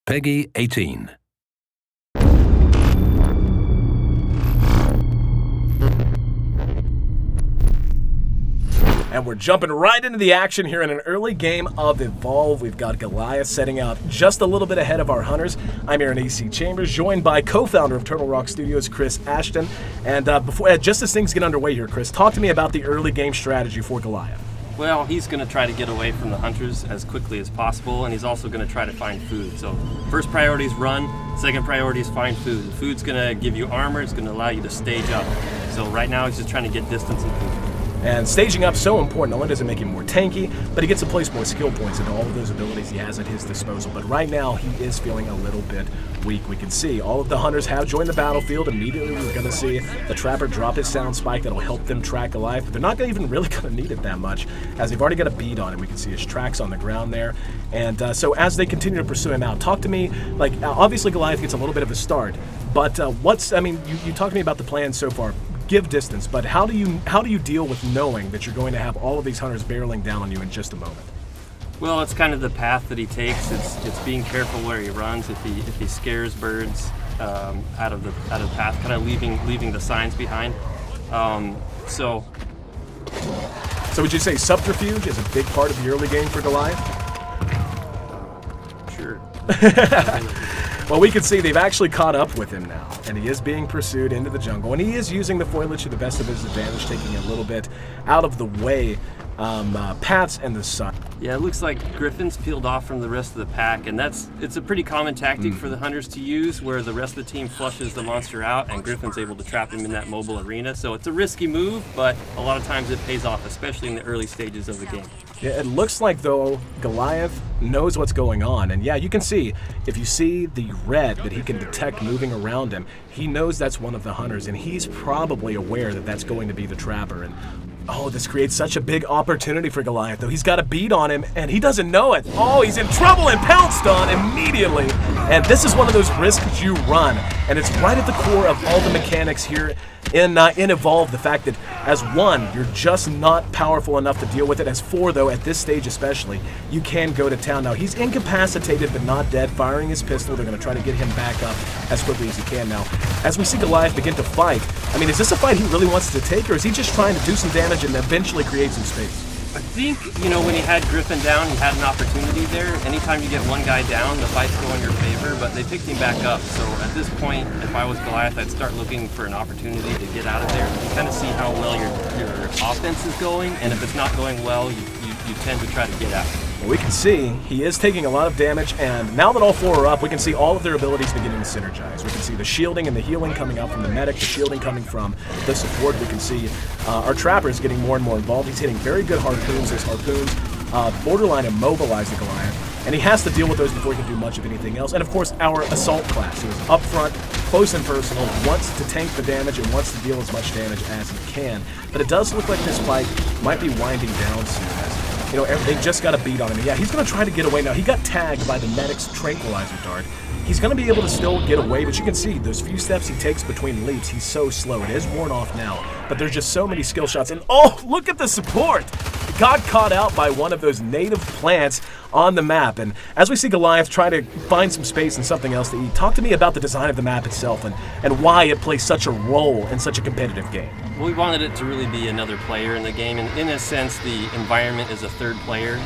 Peggy 18. And we're jumping right into the action here in an early game of Evolve. We've got Goliath setting out just a little bit ahead of our hunters. I'm Aaron AC Chambers, joined by co-founder of Turtle Rock Studios, Chris Ashton. And just as things get underway here, Chris, talk to me about the early game strategy for Goliath. Well, he's going to try to get away from the hunters as quickly as possible, and he's also going to try to find food. So first priority is run, second priority is find food. The food's going to give you armor, it's going to allow you to stage up. So right now he's just trying to get distance and food. And staging up so important. Not only does it make him more tanky, but he gets to place more skill points into all of those abilities he has at his disposal. But right now, he is feeling a little bit weak. We can see all of the hunters have joined the battlefield. Immediately, we're going to see the Trapper drop his sound spike that'll help them track Goliath. But they're not even really going to need it that much, as they've already got a bead on him. We can see his tracks on the ground there. And so as they continue to pursue him out, talk to me, obviously Goliath gets a little bit of a start. But you talked to me about the plan so far. Give distance, but how do you deal with knowing that you're going to have all of these hunters barreling down on you in just a moment? Well, it's kind of the path that he takes. It's being careful where he runs. If he scares birds out of the path, kind of leaving the signs behind. So would you say subterfuge is a big part of the early game for Goliath? Sure. Well, we can see they've actually caught up with him now, and he is being pursued into the jungle, and he is using the foliage to the best of his advantage, taking a little bit out of the way, Pats and the sun. Yeah, it looks like Griffin's peeled off from the rest of the pack, and it's a pretty common tactic for the hunters to use, where the rest of the team flushes the monster out, and Griffin's able to trap him in that mobile arena. So it's a risky move, but a lot of times it pays off, especially in the early stages of the game. Yeah, it looks like, though, Goliath knows what's going on. And yeah, you can see, if you see the red that he can detect moving around him, he knows that's one of the hunters, and he's probably aware that that's going to be the Trapper. And oh, this creates such a big opportunity for Goliath, though. He's got a bead on him, and he doesn't know it. Oh, he's in trouble and pounced on immediately. And this is one of those risks you run, and it's right at the core of all the mechanics here in Evolve. The fact that as one, you're just not powerful enough to deal with it. As four, though, at this stage especially, you can go to town. Now, he's incapacitated but not dead, firing his pistol. They're going to try to get him back up as quickly as he can now. As we see Goliath begin to fight, I mean, is this a fight he really wants to take, or is he just trying to do some damage and eventually create some space? I think, when he had Griffin down, he had an opportunity there. Anytime you get one guy down, the fight's go in your favor, but they picked him back up. So at this point, if I was Goliath, I'd start looking for an opportunity to get out of there. You kind of see how well your offense is going, and if it's not going well, you tend to try to get out. Well, we can see he is taking a lot of damage, and now that all four are up, we can see all of their abilities beginning to synergize. We can see the shielding and the healing coming out from the medic, the shielding coming from the support. We can see our Trapper is getting more and more involved. He's hitting very good harpoons. His harpoons borderline immobilize the Goliath, and he has to deal with those before he can do much of anything else. And of course, our assault class, who is up front, close and personal, wants to tank the damage and wants to deal as much damage as he can. But it does look like this fight might be winding down soon, as they just got a beat on him. Yeah, he's going to try to get away now. He got tagged by the medic's tranquilizer dart. He's going to be able to still get away, but you can see those few steps he takes between leaps, he's so slow. It is worn off now, but there's just so many skill shots. And oh, look at the support! He got caught out by one of those native plants on the map. And as we see Goliath try to find some space and something else to eat, talk to me about the design of the map itself and why it plays such a role in such a competitive game. We wanted it to really be another player in the game, and in a sense, the environment is a third player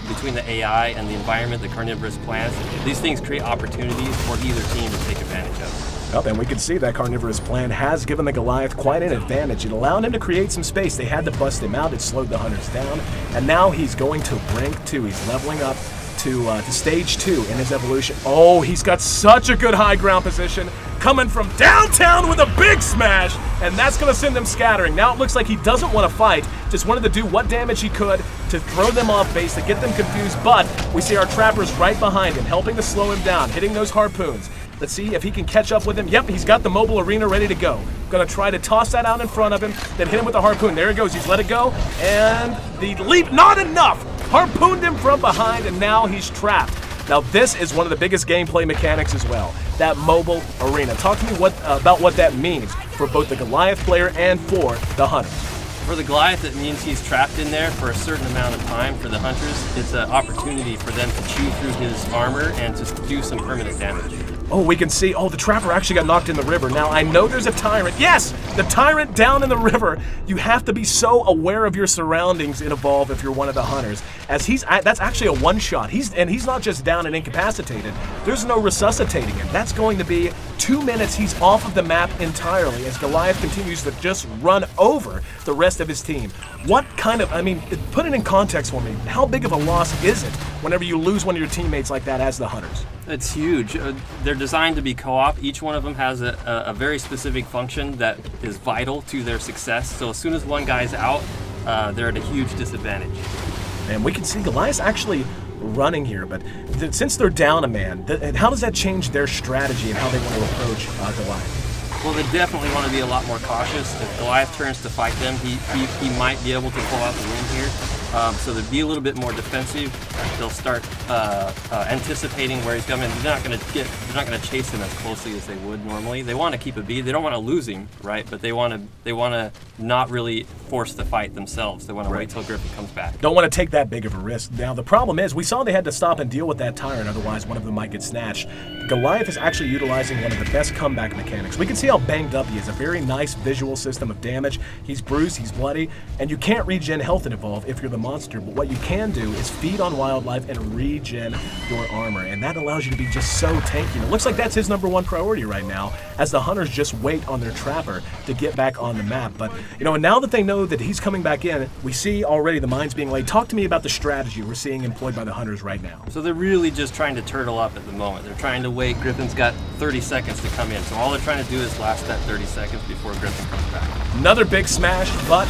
between the AI and the environment, the carnivorous plants. These things create opportunities for either team to take advantage of. Well, and we can see that carnivorous plant has given the Goliath quite an advantage. It allowed him to create some space. They had to bust him out. It slowed the hunters down, and now he's going to rank 2. He's leveling up to stage 2 in his evolution. Oh, he's got such a good high ground position, coming from downtown with a big smash, and that's going to send them scattering. Now it looks like he doesn't want to fight, just wanted to do what damage he could to throw them off base, to get them confused, but we see our Trappers right behind him, helping to slow him down, hitting those harpoons. Let's see if he can catch up with him. Yep, he's got the mobile arena ready to go. Gonna try to toss that out in front of him, then hit him with the harpoon. There he goes, he's let it go, and the leap, not enough! Harpooned him from behind, and now he's trapped. Now this is one of the biggest gameplay mechanics as well, that mobile arena. Talk to me about what that means for both the Goliath player and for the hunters. For the Goliath, it means he's trapped in there for a certain amount of time. For the Hunters, it's an opportunity for them to chew through his armor and to do some permanent damage. Oh, we can see, oh, the Trapper actually got knocked in the river. Now, I know there's a Tyrant. Yes, the Tyrant down in the river. You have to be so aware of your surroundings in Evolve if you're one of the Hunters. As that's actually a one-shot. He's not just down and incapacitated. There's no resuscitating him. That's going to be 2 minutes. He's off of the map entirely as Goliath continues to just run over the rest of his team. What kind of, I mean, put it in context for me. How big of a loss is it whenever you lose one of your teammates like that as the Hunters? It's huge. They're designed to be co-op. Each one of them has a very specific function that is vital to their success. So as soon as one guy's out, they're at a huge disadvantage. And we can see Goliath's actually running here, but since they're down a man, how does that change their strategy and how they want to approach Goliath? Well, they definitely want to be a lot more cautious. If Goliath turns to fight them, he might be able to pull out the win here. So they'd be a little bit more defensive. They'll start anticipating where he's coming. They're not going to chase him as closely as they would normally. They want to keep a beat. They don't want to lose him, right? But they want to not really force the fight themselves. They want to wait till Griffin comes back. Don't want to take that big of a risk. Now the problem is, we saw they had to stop and deal with that Tyrant, otherwise one of them might get snatched. Goliath is actually utilizing one of the best comeback mechanics. We can see how banged up he is. A very nice visual system of damage. He's bruised, he's bloody, and you can't regen health in Evolve if you're the monster, but what you can do is feed on wildlife and regen your armor, and that allows you to be just so tanky. And it looks like that's his #1 priority right now, as the Hunters just wait on their Trapper to get back on the map. But, you know, and now that they know that he's coming back in, we see already the mines being laid. Talk to me about the strategy we're seeing employed by the Hunters right now. So they're really just trying to turtle up at the moment. They're trying to wait. Griffin's got 30 seconds to come in, so all they're trying to do is last that 30 seconds before Griffin comes back. Another big smash, but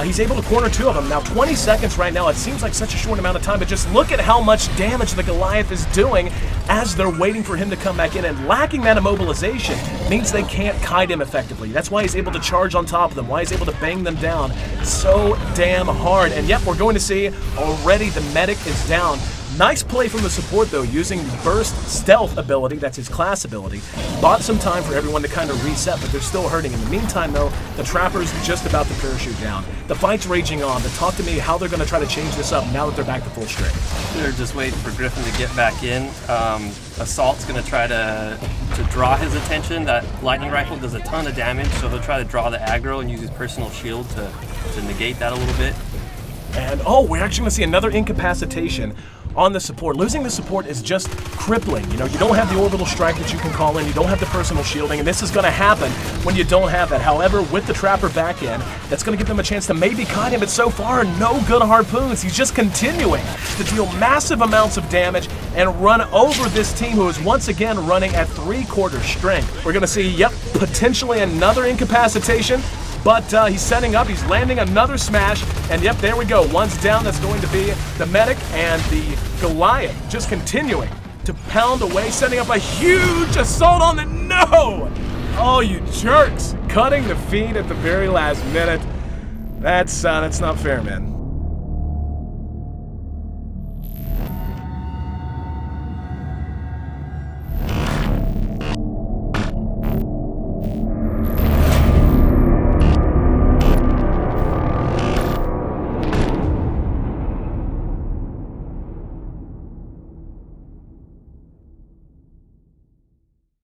he's able to corner 2 of them. Now 20 seconds right now, it seems like such a short amount of time, but just look at how much damage the Goliath is doing as they're waiting for him to come back in, and lacking that immobilization means they can't kite him effectively. That's why he's able to charge on top of them, why he's able to bang them down so damn hard. And yep, we're going to see already the medic is down. Nice play from the support though, using the burst stealth ability, that's his class ability. Bought some time for everyone to kind of reset, but they're still hurting. In the meantime though, the Trapper's just about to parachute down. The fight's raging on, but talk to me how they're going to try to change this up now that they're back to full strength. They're just waiting for Griffin to get back in. Assault's going to try to draw his attention. That lightning rifle does a ton of damage, so he'll try to draw the aggro and use his personal shield to negate that a little bit. And oh, we're actually going to see another incapacitation on the support. Losing the support is just crippling. You know, you don't have the orbital strike that you can call in, you don't have the personal shielding, and this is going to happen when you don't have that. However, with the Trapper back in, that's going to give them a chance to maybe kite him, but so far, no good harpoons. He's just continuing to deal massive amounts of damage and run over this team who is once again running at 3/4 strength. We're going to see, yep, potentially another incapacitation. But he's setting up, he's landing another smash, and yep, there we go. One's down, that's going to be the medic, and the Goliath just continuing to pound away, setting up a huge assault on the, no! Oh, you jerks! Cutting the feed at the very last minute. That's not fair, man.